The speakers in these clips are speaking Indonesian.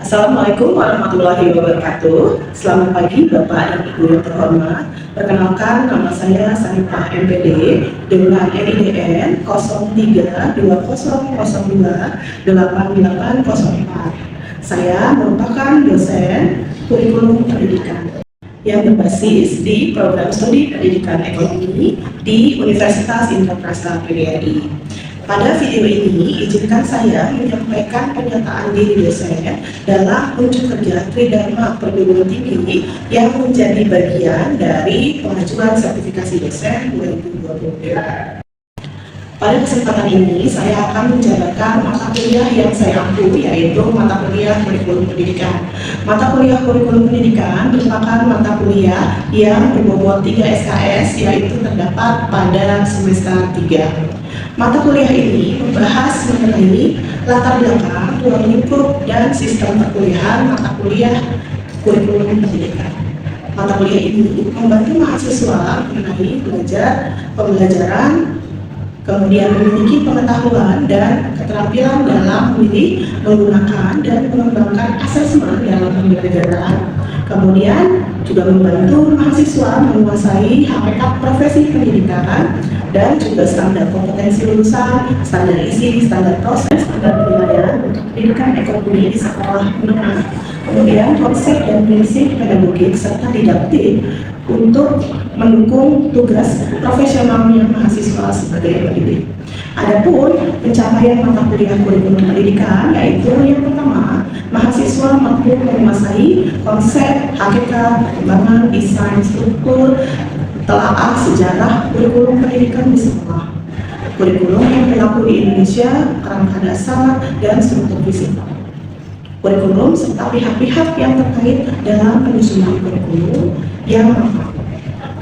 Assalamualaikum warahmatullahi wabarakatuh. Selamat pagi Bapak dan Ibu yang terhormat. Perkenalkan, nama saya Sanipah MPD dengan NIDN 0320028804. Saya merupakan dosen kurikulum pendidikan yang berbasis di program studi pendidikan ekonomi di Universitas Indonesia PGRI. Pada video ini, izinkan saya menyampaikan pernyataan diri dosen dalam unjuk kerja Tridharma Perguruan Tinggi yang menjadi bagian dari pengajuan sertifikasi dosen 2022. Pada kesempatan ini, saya akan menjabarkan mata kuliah yang saya ampu, yaitu mata kuliah kurikulum pendidikan. Mata kuliah kurikulum pendidikan merupakan mata kuliah yang berbobot 3 SKS, yaitu terdapat pada semester 3. Mata kuliah ini membahas mengenai latar belakang, ruang lingkup, dan sistem perkuliahan mata kuliah kurikulum pendidikan. Mata kuliah ini membantu mahasiswa mengenai pembelajaran, kemudian memiliki pengetahuan dan keterampilan dalam memilih, menggunakan, dan mengembangkan asesmen dalam pembelajaran. Kemudian juga membantu mahasiswa menguasai hakikat profesi pendidikan dan juga standar kompetensi lulusan, standar isi, standar proses, standar penilaian untuk pendidikan ekonomi di sekolah menengah. Kemudian konsep dan prinsip pedagogik serta didaktik untuk mendukung tugas profesionalnya mahasiswa sebagai pendidik. Adapun pencapaian mata kuliah kurikulum pendidikan yaitu yang pertama, mahasiswa mampu menguasai konsep, hakikat, perkembangan, desain, struktur, telaah sejarah kurikulum pendidikan di sekolah, kurikulum yang berlaku di Indonesia, kerangka dasar, dan struktur fisik, kurikulum serta pihak-pihak yang terkait dalam penyusunan kurikulum yang lengkap.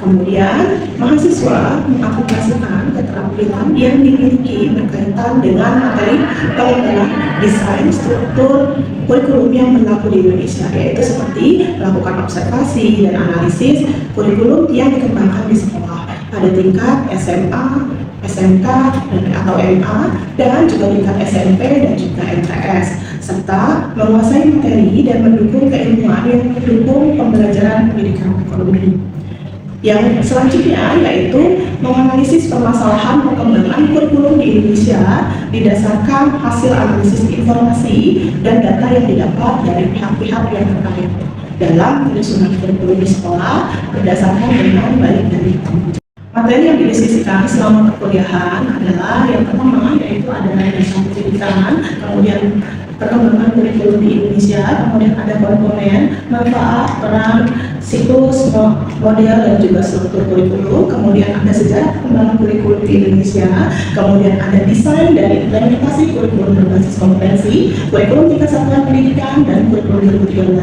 Kemudian, mahasiswa mengaplikasikan keterampilan yang dimiliki berkaitan dengan materi pengembangan desain struktur kurikulum yang berlaku di Indonesia, yaitu seperti melakukan observasi dan analisis kurikulum yang dikembangkan di sekolah pada tingkat SMA, SMK, atau MA, dan juga tingkat SMP dan juga MTS, serta menguasai materi dan mendukung keilmuan yang mendukung pembelajaran pendidikan ekonomi. Yang selanjutnya yaitu menganalisis permasalahan perkembangan kurikulum di Indonesia didasarkan hasil analisis informasi dan data yang didapat dari pihak-pihak yang terkait dalam penyusunan kurikulum di sekolah berdasarkan dengan baik dan buruk. Materi yang didiskusikan selama perkuliahan adalah yang pertama yaitu adalah dasar pendidikan, kemudian perkembangan kurikulum di Indonesia, kemudian ada komponen, manfaat, peran, siklus, model, dan juga struktur kurikulum, kemudian ada sejarah perkembangan kurikulum di Indonesia, kemudian ada desain dan implementasi kurikulum berbasis kompetensi, kurikulum tingkat satuan pendidikan dan kurikulum 2013,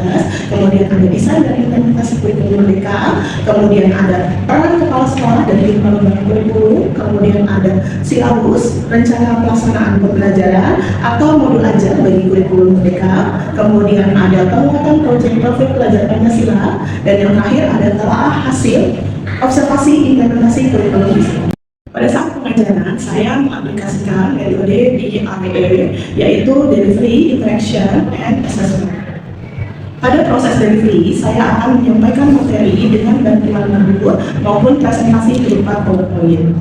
kemudian ada desain dan implementasi kurikulum merdeka, kemudian ada peran kepala sekolah dan pengembangan kurikulum, kemudian ada silabus, rencana pelaksanaan pembelajaran atau modul ajar bagi kurikulum merdeka, kemudian ada penguatan proyek profil pelajar Pancasila, dan yang terakhir ada telaah hasil observasi implementasi kurikulum di sekolah. Pada saat pengajaran, saya mengaplikasikan metode di ADE, yaitu Delivery, Interaction, and Assessment. Pada proses delivery, saya akan menyampaikan materi dengan bantuan Moodle maupun presentasi berupa PowerPoint.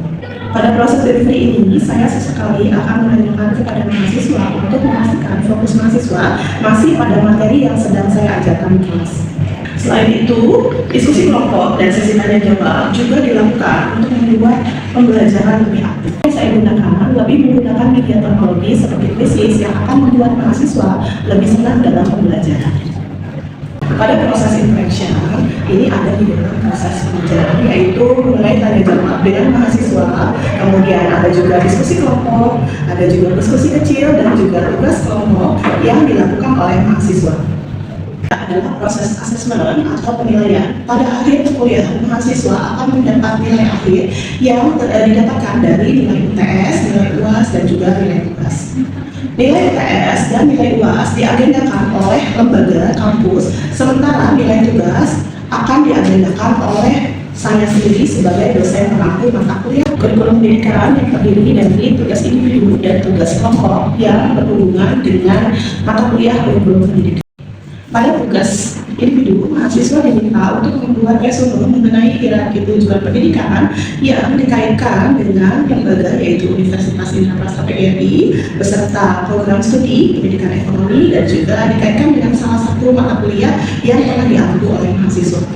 Pada proses delivery ini, saya sesekali akan menanyakan kepada mahasiswa untuk memastikan fokus mahasiswa masih pada materi yang sedang saya ajarkan di kelas. Selain itu, diskusi kelompok dan sesi tanya jawab juga dilakukan untuk membuat pembelajaran lebih aktif. Saya lebih menggunakan media teknologi seperti Quizzes yang akan membuat mahasiswa lebih senang dalam pembelajaran. Pada proses interaction, ini ada di dalam proses pembelajaran, yaitu mulai tanya jawab dengan mahasiswa, kemudian ada juga diskusi kelompok, ada juga diskusi kecil, dan juga tugas kelompok yang dilakukan oleh mahasiswa. Adalah proses asesmen atau penilaian. Pada akhir perkuliahan, mahasiswa akan mendapat nilai akhir yang didapatkan dari nilai UTS, nilai UAS, dan juga nilai tugas. Nilai UTS dan nilai UAS diagendakan oleh lembaga kampus, sementara nilai tugas akan diagendakan oleh saya sendiri sebagai dosen pengampu mata kuliah kurikulum pendidikan yang terdiri dari tugas individu dan tugas kelompok yang berhubungan dengan mata kuliah kurikulum pendidikan. Pada tugas individu, mahasiswa diminta untuk membuat resume mengenai hierarki tujuan pendidikan yang dikaitkan dengan lembaga yaitu Universitas Indonesia PGRI beserta program studi pendidikan ekonomi dan juga dikaitkan dengan salah satu mata kuliah yang telah diambil oleh mahasiswa.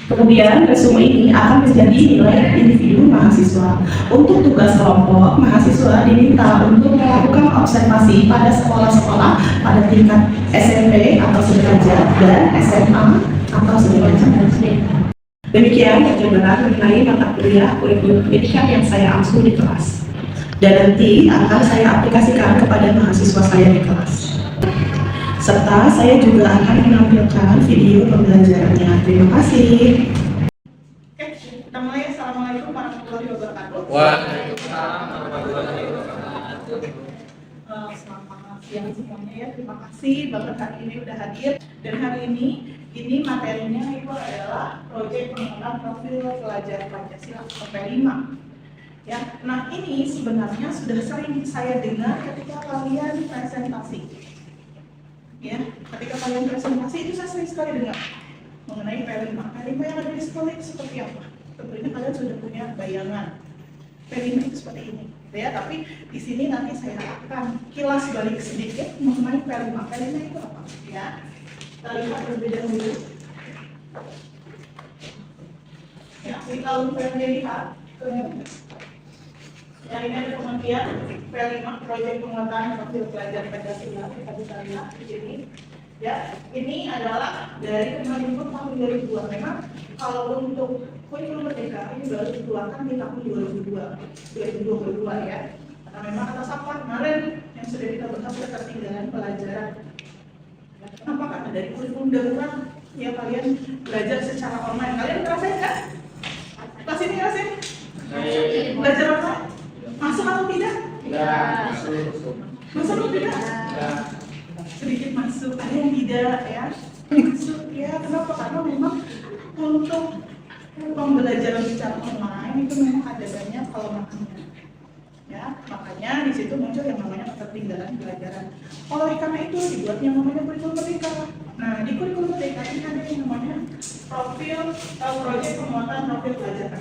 Kemudian resume ini akan menjadi nilai individu mahasiswa. Untuk tugas kelompok, mahasiswa diminta untuk melakukan observasi pada sekolah-sekolah pada tingkat SMP atau sederajat dan SMA atau sederajat. Demikian penjelasan mengenai mata kuliah kurikulum pendidikan yang saya ambil di kelas. Dan nanti akan saya aplikasikan kepada mahasiswa saya di kelas. Serta saya juga akan menampilkan video pembelajarannya. Terima kasih. Oke, kita mulai. Assalamualaikum warahmatullahi wabarakatuh. Waalaikumsalam warahmatullahi wabarakatuh. Selamat siang semuanya ya. Terima kasih banget hari ini udah hadir. Dan hari ini materinya itu adalah proyek pengembangan profil pelajar Pancasila PP5. Ya, nah ini sebenarnya sudah sering saya dengar ketika kalian presentasi. Ya, ketika kalian presentasi itu saya sering sekali dengar mengenai P5. P5 yang ada di sekolah itu seperti apa? Tentunya kalian sudah punya bayangan. P5 itu seperti ini, ya. Tapi di sini nanti saya akan kilas balik sedikit mengenai P5. P5 itu apa? Ya, kita lihat lebih dahulu. Ya, kalau kalian lihat, ya ini ada pengertian P5 proyek penguatan profil pelajar Pancasila. Kita bisa lihat di sini. Ya, ini adalah dari Kemendikbud tahun 2002. Memang kalau untuk kurikulum merdeka ini baru dikeluarkan di tahun 2022 ya. Karena memang atas apa kemarin yang sudah kita bahas ketertinggalan pelajaran. Ya, kenapa? Karena dari kurikulum darurat ya kalian belajar secara online. Kalian ngerasain kan? Kelas ini ngerasain? Belajar apa? Masuk atau tidak? Ya, masuk atau tidak? ya. Sedikit masuk, ada yang tidak ya. Masuk ya, kenapa? Karena memang untuk pembelajaran secara online itu memang ada banyak kelemahannya. Ya, makanya di situ muncul yang namanya ketertinggalan pelajaran. Oleh karena itu dibuat yang namanya kurikulum merdeka. Nah, di kurikulum merdeka ini ada yang namanya profil proyek penguatan profil pelajar.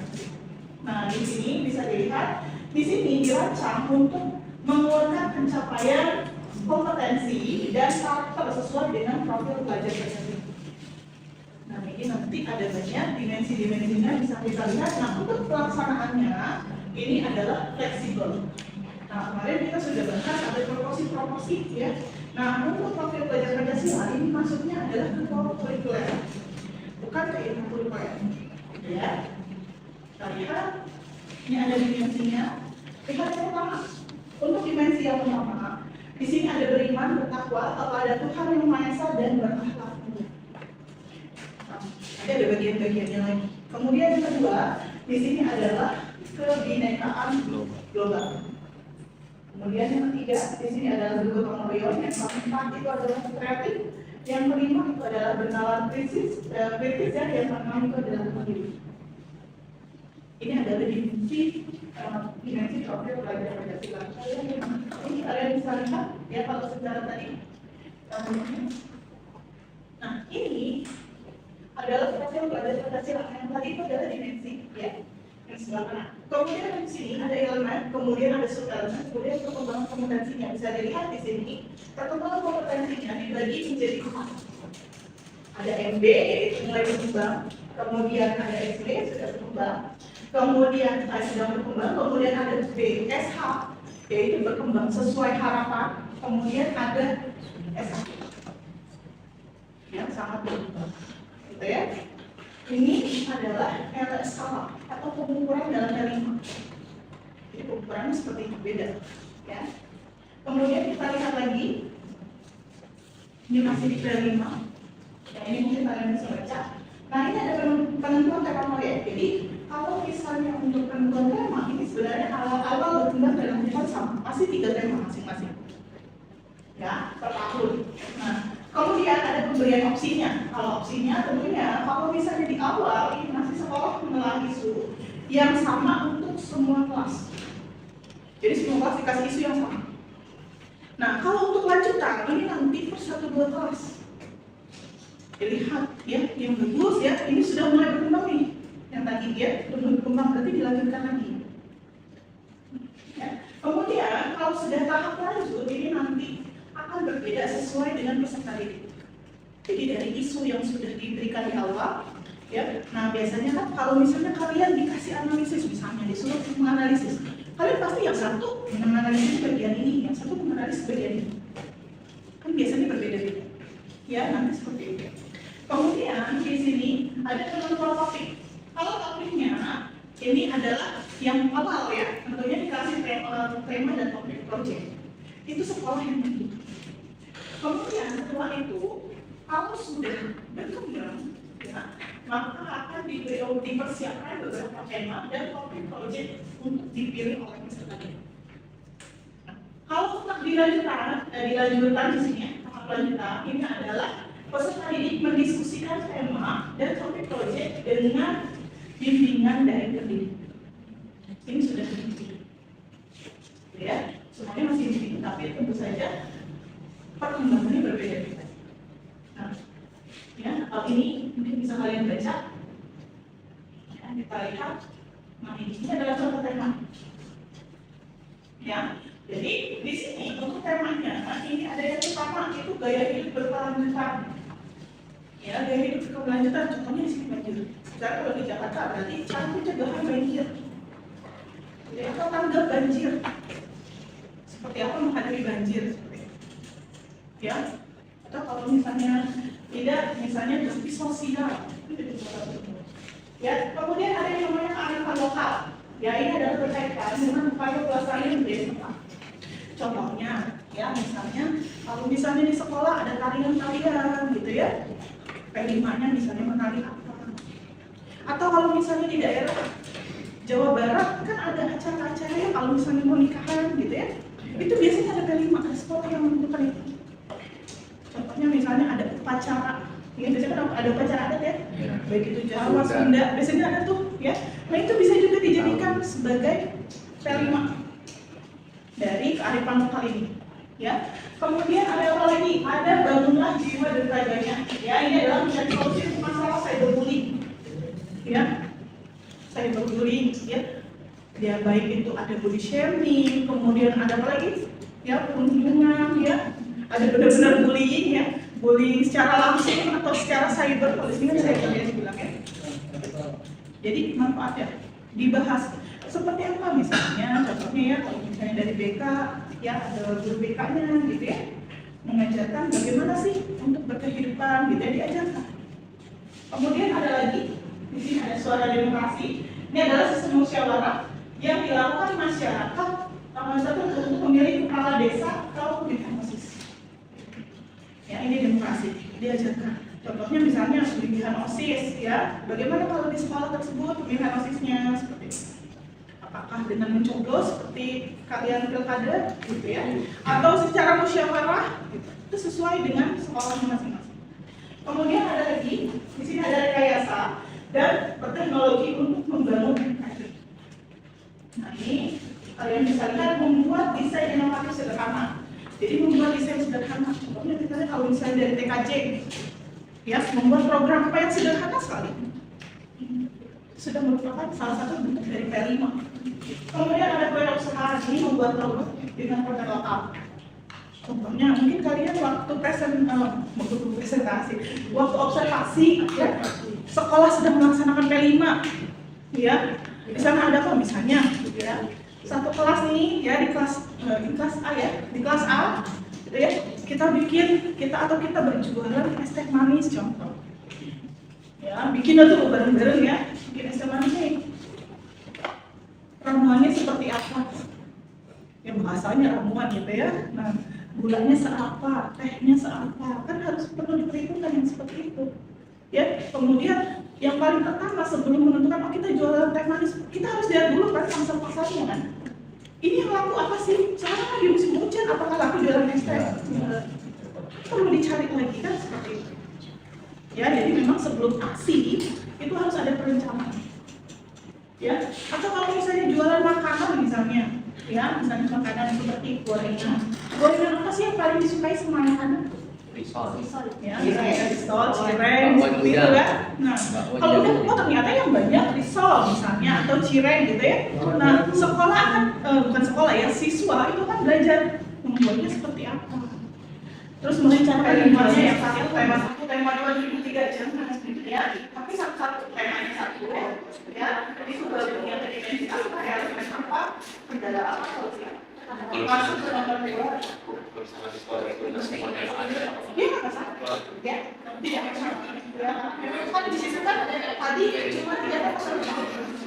Nah, di sini bisa dilihat. Di sini dirancang untuk menguatkan pencapaian kompetensi dan karakter sesuai dengan profil pelajar tersebut. Nah, ini nanti ada banyak dimensi-dimensinya bisa kita lihat. Nah, untuk pelaksanaannya ini adalah fleksibel. Nah, kemarin kita sudah bahas ada proporsi-proporsi ya. Nah, untuk profil pelajar Pancasila ini maksudnya adalah ke kurikuler, bukan ke ilmu kurikuler. Ya, kita lihat ini ada dimensinya. Lihat yang pertama, untuk dimensi yang pertama, di sini ada beriman, bertakwa kepada Tuhan yang Maha Esa dan berakhlak mulia. Nanti ada bagian-bagiannya lagi. Kemudian yang kedua, di sini adalah kebinekaan global. Kemudian yang ketiga, di sini adalah gotong royong. Yang keempat itu adalah kreatif. Yang kelima itu adalah bernalar kritis ya. Yang keenam itu adalah mandiri. Ini adalah dimensi profil pelajar Pancasila. Ini kalian bisa lihat ya kalau secara tadi. Nah, ini adalah profil pelajar Pancasila. Yang tadi itu adalah dimensi ya. Yang sebelah kanan. Kemudian di sini ada elemen, kemudian ada subelemen, kemudian perkembangan kompetensinya. Bisa dilihat di sini perkembangan kompetensinya dibagi menjadi 4. Ada MB yaitu mulai berkembang, kemudian ada SD sudah berkembang. Kemudian sedang berkembang, kemudian ada BSH yaitu berkembang sesuai harapan, kemudian ada SH yang sangat berkembang, gitu ya. Ini adalah skala atau pengukuran dalam P5. Jadi pengukurannya seperti itu, beda, ya. Kemudian kita lihat lagi, ini masih di P5. Ya, ini mungkin kalian bisa baca. Nah, ini ada penentuan tema proyek. Jadi kalau misalnya untuk penentuan tema ini sebenarnya awal berkembang dalam tema sama, masih 3 tema masing-masing, ya, per tahun. Nah, kemudian ada pemberian opsinya. Kalau opsinya tentunya kalau misalnya di awal ini masih sekolah menelaah isu yang sama untuk semua kelas. Jadi semua kelas dikasih isu yang sama. Nah, kalau untuk lanjutan ini nanti per 1-2 kelas. Dilihat ya, yang bagus ya, ini sudah mulai berkembang nih. Yang tadi ya, sudah mulai berkembang, berarti dilanjutkan lagi. Ya. Kemudian kalau sudah tahap lanjut, ini nanti akan berbeda sesuai dengan peserta didik. Jadi dari isu yang sudah diberikan di awal, ya. Nah biasanya kan kalau misalnya kalian dikasih analisis, misalnya disuruh menganalisis, kalian pasti yang satu menganalisis bagian ini, yang satu menganalisis bagian ini. Kan biasanya berbeda-beda. Ya nanti seperti itu. Kemudian di sini ada penentuan topik. Kalau topiknya ini adalah yang awal ya, tentunya dikasih tema dan topik project. Itu sekolah yang tentu. Kemudian setelah itu, kalau sudah berkembang, ya, maka akan dipersiapkan beberapa tema dan topik project untuk dipilih oleh peserta didik. Kalau untuk dilanjutkan di sini, tahap lanjutan ini adalah peserta didik mendiskusikan tema dan topik project dengan bimbingan dari pendidik. Ini sudah dibimbing, ya, semuanya masih dibimbing, tapi tentu saja perkembangannya berbeda-beda. Nah, ya, hal ini mungkin bisa kalian baca. Ya, kita lihat. Nah, ini adalah contoh tema. Ya, jadi di sini untuk temanya, ini ada yang pertama itu gaya hidup berkelanjutan. Ya, gaya hidup berkelanjutan. Contohnya di sini banjir. Sekarang kalau di Jakarta berarti cara pencegahan banjir. Jadi atau tanggap banjir. Seperti apa menghadapi banjir? Ya, atau kalau misalnya tidak, misalnya bakti sosial. Ya, kemudian ada yang namanya kearifan lokal. Ya, ini adalah berkaitan dengan upaya pelestarian budaya setempat. Contohnya, ya misalnya kalau misalnya di sekolah ada tarian-tarian gitu ya, P5-nya misalnya menari apa. Atau kalau misalnya di daerah Jawa Barat kan ada acara-acara yang kalau misalnya mau nikahan gitu ya, itu biasanya ada P5, ada sekolah yang menentukan itu. Contohnya misalnya ada upacara, ya biasanya kan ada upacara adat ya, baik itu Jawa, Sunda, biasanya ada tuh ya. Nah itu bisa juga dijadikan sebagai P5 dari kearifan lokal ini. Ya, kemudian ada apa lagi? Ada bangunlah jiwa dan raganya. Ya, ini adalah mencari solusi masalah cyberbullying. Ya, cyberbullying. Ya, baik itu ada bully shaming, kemudian ada apa lagi? Ya, perundungan. Ya, ada benar-benar bullying ya, bullying secara langsung atau secara cyber. Kalau di sini saya biasa bilang ya. Jadi manfaatnya dibahas. Seperti apa misalnya, contohnya ya, kalau misalnya dari BK, ya ada guru BK-nya gitu ya, mengajarkan bagaimana sih untuk berkehidupan gitu ya, diajarkan. Kemudian ada lagi, di sini ada suara demokrasi. Ini adalah sistem musyawarah yang dilakukan masyarakat satu untuk memilih kepala desa atau pemilihan OSIS. Ya, ini demokrasi, diajarkan. Contohnya misalnya pemilihan OSIS ya, bagaimana kalau di sekolah tersebut pemilihan OSISnya seperti itu. Apakah dengan mencoblos seperti kalian pilkada gitu ya, atau secara musyawarah gitu. Itu sesuai dengan sekolah masing-masing. Kemudian ada lagi di sini ada rekayasa dan berteknologi untuk membangun edukasi. Nah ini kalian bisa lihat membuat desain inovatif sederhana. Jadi membuat desain sederhana. Contohnya kita lihat kalau misalnya dari TKJ ya, membuat program apa yang sederhana sekali. Sudah merupakan salah satu bentuk dari P5. Kemudian ada kewirausahaan, ini membuat robot dengan produk lokal. Contohnya mungkin kalian waktu presentasi, waktu observasi, ya, sekolah sedang melaksanakan P5, ya, di sana ada apa misalnya, ya, satu kelas nih, ya di kelas A ya, di kelas A, gitu ya, kita berjualan es teh manis contoh. Ya, bikin itu bareng-bareng ya, bikin es teh manis nih. Ramuannya seperti apa? Ya bahasanya ramuan gitu ya. Nah, gulanya seapa, tehnya seapa, kan harus perlu diperhitungkan yang seperti itu. Ya, kemudian yang paling pertama sebelum menentukan kita jualan teh manis, kita harus lihat dulu kan pasar-pasarnya kan. Ini yang laku apa sih? Sekarang di musim hujan, apakah laku jualan es teh? Perlu dicari lagi kan seperti itu. Ya, jadi memang sebelum aksi itu harus ada perencanaan. Ya, atau kalau misalnya jualan makanan misalnya, ya misalnya makanan seperti gorengan apa sih yang paling disukai sama anak-anak? Ya, misalnya risol, cireng, seperti itu ya. Nah, kalau udah oh ternyata yang banyak risol misalnya atau cireng gitu ya. Nah, sekolah kan bukan sekolah ya, siswa itu kan belajar membuatnya seperti apa. Terus merencanakan temanya yang tema 1, tema 2, juga 3 jam ya. Tapi satu temanya satu ya. Jadi sudah punya dimensi apa ya, apa, kendala apa, solusi apa. Masuk ke nomor 2. Dia nggak masalah, ya, tidak masalah. Ya, kan di situ kan tadi cuma tidak ada masalah,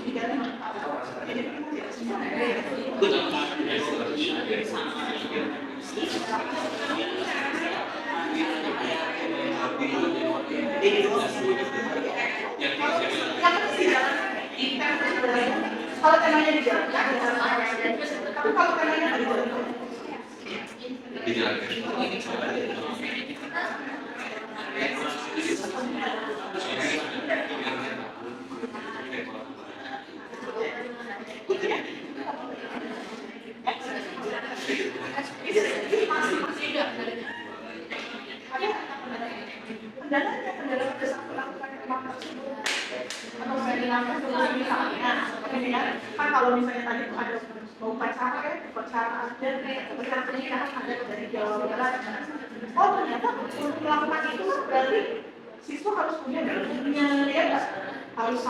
tidak ada masalah. Jadi kita tidak semua. Kalau temanya dijalankan, tapi kalau temanya tidak kendala kesan melakukan memang tersebut atau saya bilangkan dulu misalnya kan kalau misalnya tadi tuh ada upacara ya upacara adat upacara pernikahan ada dari Jawa Barat oh ternyata untuk melakukan itu berarti siswa harus punya ilmunya ya harus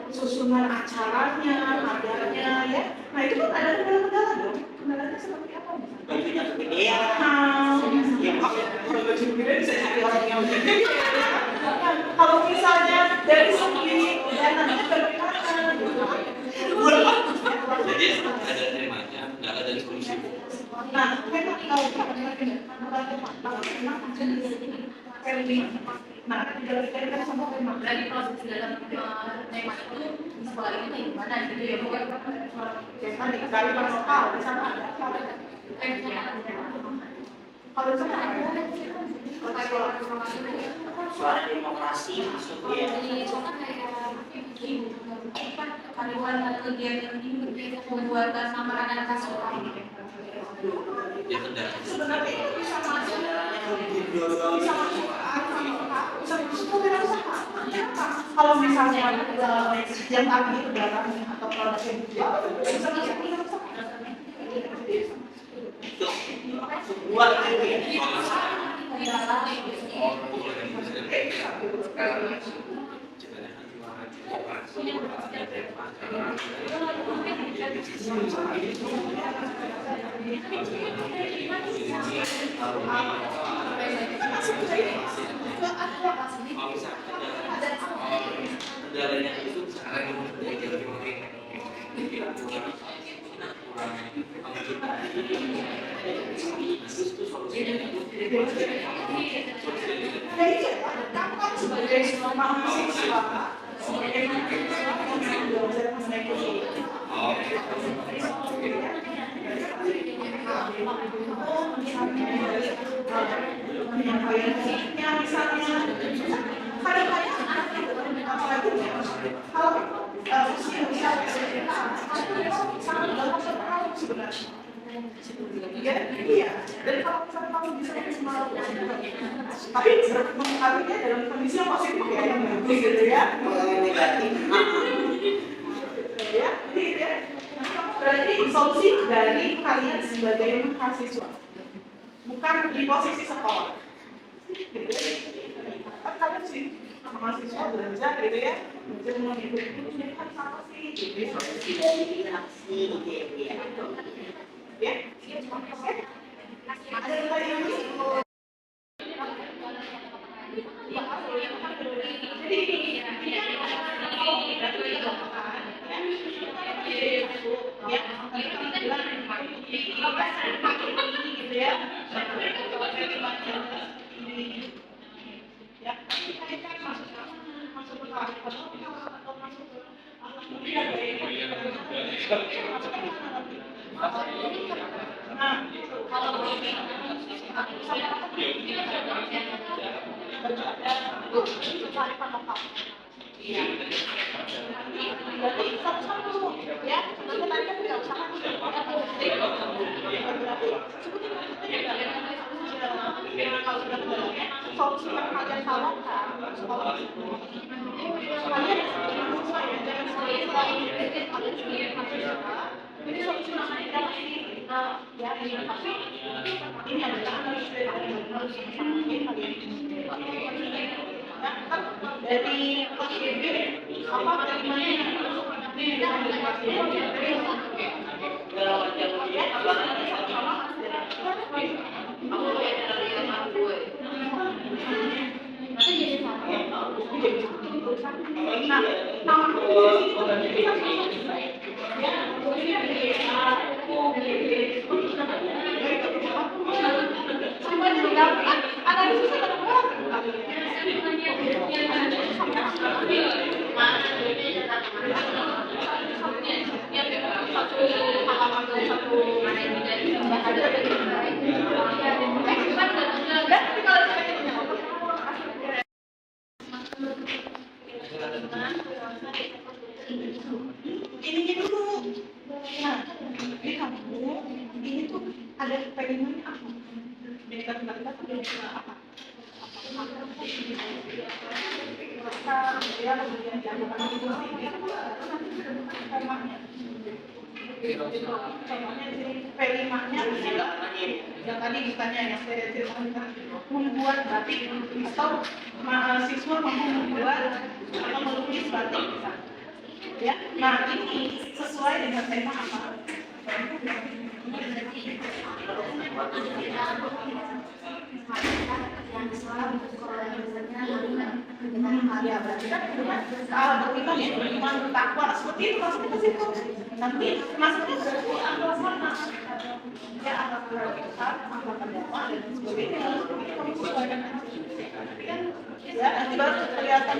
susunan acaranya adanya ya nah itu kan ada kendala-kendala dong kendalanya seperti apa ya kalau misalnya dari segi dananya bagaimana Jadi ada temanya, nggak ada solusi. nah memang kalau nah kita sama memang dari proses dalam tema itu di sekolah ini gimana gitu ya bukan tadi kali lokal di sana ada kalau di sana ada suara demokrasi masuk ya. jadi cuma kayak kariwan kegiatan ini pembuatan makanan khas Ya kendala. sebenarnya itu bisa masuk kalau misalnya yang tadi itu barang atau produk yang dijual bisa masuk Buat itu ya. Kendalanya itu sekarang sebagai mahasiswa sebagai penyampaiannya misalnya kadang-kadang apalagi kalau usia sebenarnya iya dan kalau misalnya kamu bisa tapi mengalaminya dalam kondisi yang positif ya yang bagus gitu ya Negatif. ya jadi ya berarti solusi dari kalian sebagai mahasiswa bukan di posisi sekolah gitu ya kan kalian sih mahasiswa belajar gitu ya belajar mengikuti ini kan sama sih gitu ya ya ada yang lain yang salah kan sekolah kalian mahasiswa ya jangan sekali kalian sebagai mahasiswa ini solusi namanya adalah ya tapi ini adalah analis dari kalian ya kan dari PSBB apa terimanya ininya dulu. Nah, di kamu ini tuh ada pengennya apa? Kita apa? Ya, kemudian jangan itu contohnya di P5-nya yang tadi ditanya yang saya ceritakan membuat batik atau mahasiswa mampu membuat atau melukis batik ya. Nah ini sesuai dengan tema apa? Ya berarti kan beriman ya, beriman bertakwa seperti itu masuknya ke situ. Nanti masuknya ke situ angka mana? Ya angka besar, angka terdakwa dan sebagainya. Kamu sesuaikan kan? Ya nanti baru kelihatan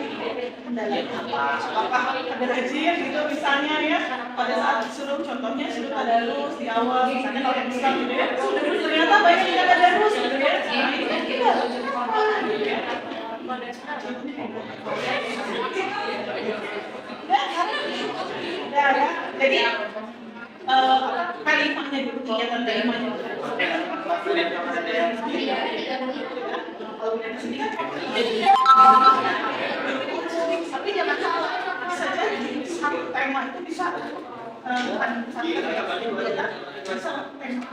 kendalanya apa? Apakah ada rajin gitu misalnya ya? Pada saat disuruh contohnya suruh tadarus di awal misalnya kalau yang Islam gitu ya. Ternyata banyak yang tidak tadarus gitu ya. Nah ini kan kita kenapa gitu ya? Ya, jadi kalimahnya dulu kegiatan kalimahnya dulu. Tapi jangan salah, bisa jadi satu tema itu bisa bukan satu tema, bisa tema.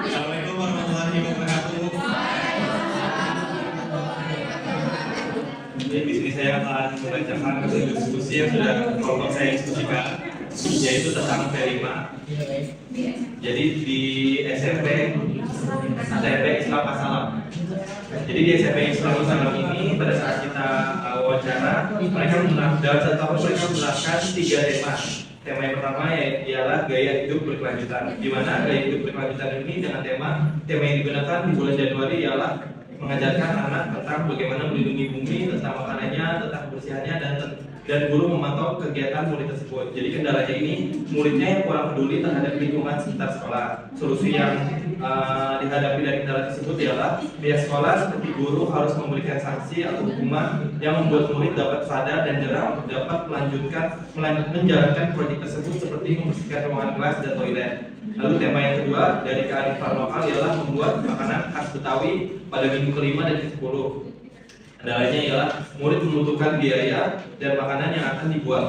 Assalamualaikum warahmatullahi wabarakatuh. Jadi di sini saya akan membacakan hasil diskusi yang sudah kelompok saya diskusikan, yaitu tentang P5. Jadi di SMP Islam Pasalam. Jadi di SMP Islam Pasalam ini pada saat kita wawancara, mereka dalam satu tahun mereka menjelaskan 3 tema. Tema yang pertama ialah gaya hidup berkelanjutan. Di mana gaya hidup berkelanjutan ini dengan tema yang digunakan di bulan Januari ialah mengajarkan anak tentang bagaimana melindungi bumi, tentang makanannya, tentang kebersihannya, dan guru memantau kegiatan murid tersebut. Jadi kendalanya ini muridnya yang kurang peduli terhadap lingkungan sekitar sekolah. Solusi yang dihadapi dari kendala tersebut ialah pihak sekolah seperti guru harus memberikan sanksi atau hukuman yang membuat murid dapat sadar dan jerah untuk dapat menjalankan proyek tersebut seperti membersihkan ruangan kelas dan toilet. Lalu tema yang kedua dari kearifan lokal ialah membuat makanan khas Betawi pada minggu ke-5 dan ke-10. Kendalanya ialah murid membutuhkan biaya dan makanan yang akan dibuat.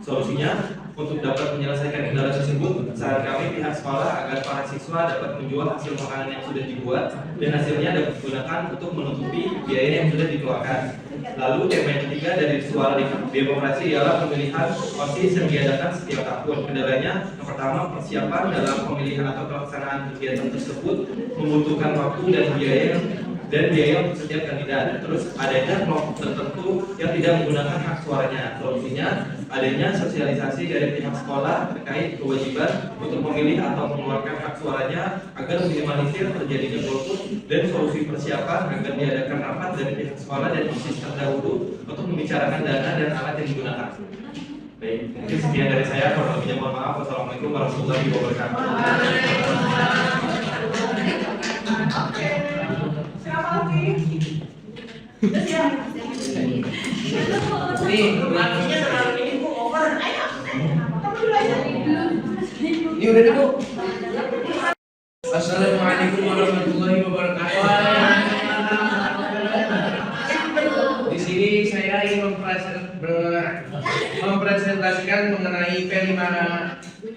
Solusinya, untuk dapat menyelesaikan kendala tersebut, saran kami pihak sekolah agar para siswa dapat menjual hasil makanan yang sudah dibuat dan hasilnya dapat digunakan untuk menutupi biaya yang sudah dikeluarkan. Lalu tema yang ketiga dari suara demokrasi ialah pemilihan OSIS yang diadakan setiap tahun. Kendalanya, yang pertama persiapan dalam pemilihan atau pelaksanaan kegiatan tersebut membutuhkan waktu dan biaya untuk setiap kandidat. Terus adanya kelompok tertentu yang tidak menggunakan hak suaranya. Solusinya adanya sosialisasi dari pihak sekolah terkait kewajiban untuk memilih atau mengeluarkan hak suaranya agar minimalisir terjadinya golput, dan solusi persiapan agar diadakan rapat dari pihak sekolah dan OSIS terdahulu untuk membicarakan dana dan alat yang digunakan. Baik, mungkin sekian dari saya. Kurang lebihnya mohon maaf. Wassalamualaikum warahmatullahi wabarakatuh. Siapa lagi? Siapa? Nih, lakinya terlalu ini over. Ayo, kamu dulu aja. Ini udah deh, Bu. Assalamualaikum warahmatullahi wabarakatuh. Di sini saya ingin mempresentasikan mengenai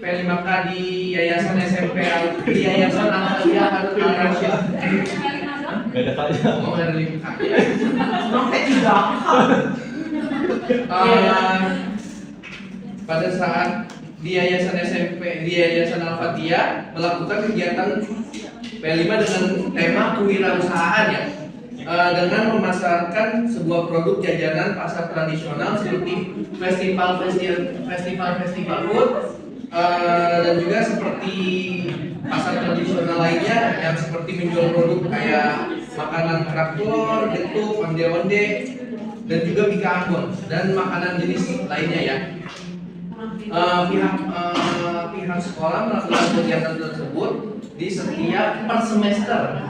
P5K di Yayasan SMP di Yayasan Al-Fatihah Al-Rasyid. Gak ada tanya. Oh, ada 5K. Sampai tidak. Pada saat di Yayasan SMP di Yayasan Al-Fatihah melakukan kegiatan P5 dengan tema kewirausahaan ya, dengan memasarkan sebuah produk jajanan pasar tradisional seperti festival food, dan juga seperti pasar tradisional lainnya yang seperti menjual produk kayak makanan kerak telur, getuk, onde-onde, dan juga bika ambon dan makanan jenis lainnya ya. Pihak sekolah melakukan kegiatan tersebut di setiap per semester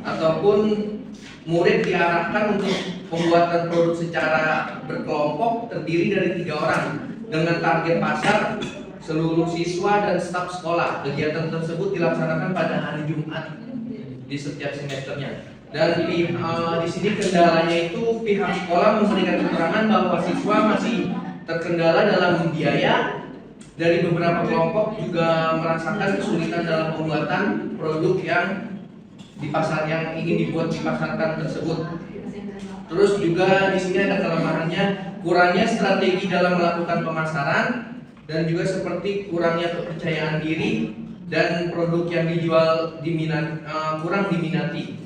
ataupun murid diarahkan untuk pembuatan produk secara berkelompok terdiri dari 3 orang dengan target pasar seluruh siswa dan staf sekolah. Kegiatan tersebut dilaksanakan pada hari Jumat di setiap semesternya. Dan di sini kendalanya itu pihak sekolah memberikan keterangan bahwa siswa masih terkendala dalam biaya. Dari beberapa kelompok juga merasakan kesulitan dalam pembuatan produk yang ingin dibuat dipasarkan tersebut. Terus juga di sini ada kelemahannya, kurangnya strategi dalam melakukan pemasaran dan juga seperti kurangnya kepercayaan diri dan produk yang dijual kurang diminati.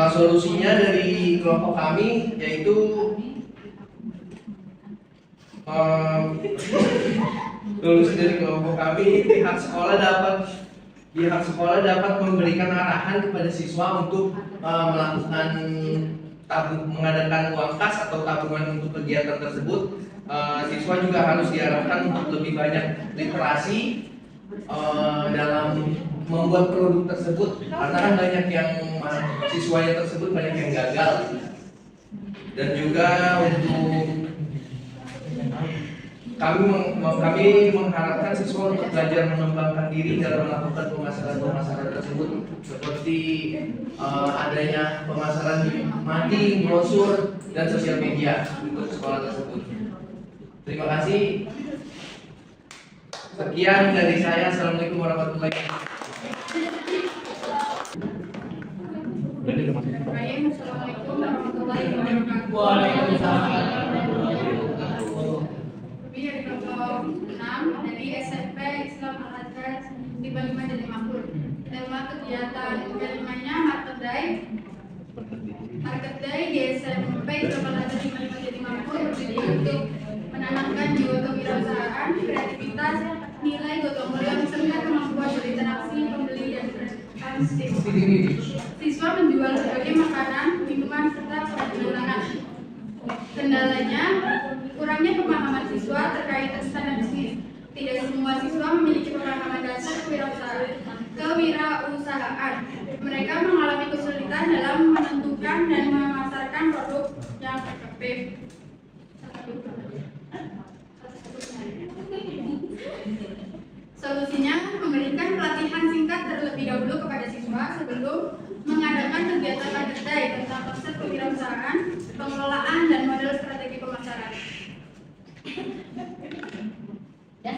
Solusinya dari kelompok kami yaitu lulus dari kelompok kami, pihak sekolah dapat memberikan arahan kepada siswa untuk mengadakan uang kas atau tabungan untuk kegiatan tersebut. Siswa juga harus diarahkan untuk lebih banyak literasi dalam membuat produk tersebut, karena kan banyak yang siswanya tersebut banyak yang gagal. Dan juga untuk kami mengharapkan siswa untuk belajar mengembangkan diri dalam melakukan pemasaran tersebut, seperti adanya pemasaran di mading, brosur, dan sosial media untuk sekolah tersebut. Terima kasih. Sekian dari saya. Assalamualaikum warahmatullahi wabarakatuh. Assalamualaikum warahmatullahi wabarakatuh. Dari kelompok 6 dari SMP Islam Al-Azhar di Bali Madani Makmur. Tema kegiatan kelimanya Market Day di SMP Islam Al-Azhar di Bali Madani Makmur bertujuan untuk menanamkan jiwa kewirausahaan, kreativitas, nilai gotong royong serta kemampuan berinteraksi pembeli dan siswa menjual berbagai makanan, minuman serta pedagang. Kendalanya, kurangnya pemahaman siswa terkait standar bisnis. Tidak semua siswa memiliki pemahaman dasar kewirausahaan. Mereka mengalami kesulitan dalam menentukan dan memasarkan produk yang efektif. Solusinya, memberikan pelatihan singkat terlebih dahulu kepada siswa sebelum mengadakan kegiatan Market Day tentang konsep kewirausahaan, pengelolaan, dan model strategi pemasaran.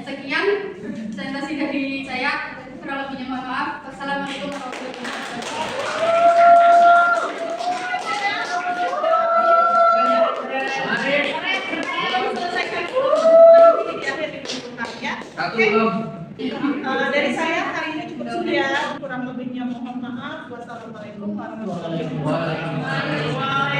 Sekian presentasi dari saya. Kurang lebihnya mohon maaf. Wassalamualaikum warahmatullahi wabarakatuh. Dari saya hari ini cukup sekian. Kurang lebihnya mohon maaf. Wassalamualaikum warahmatullahi wabarakatuh.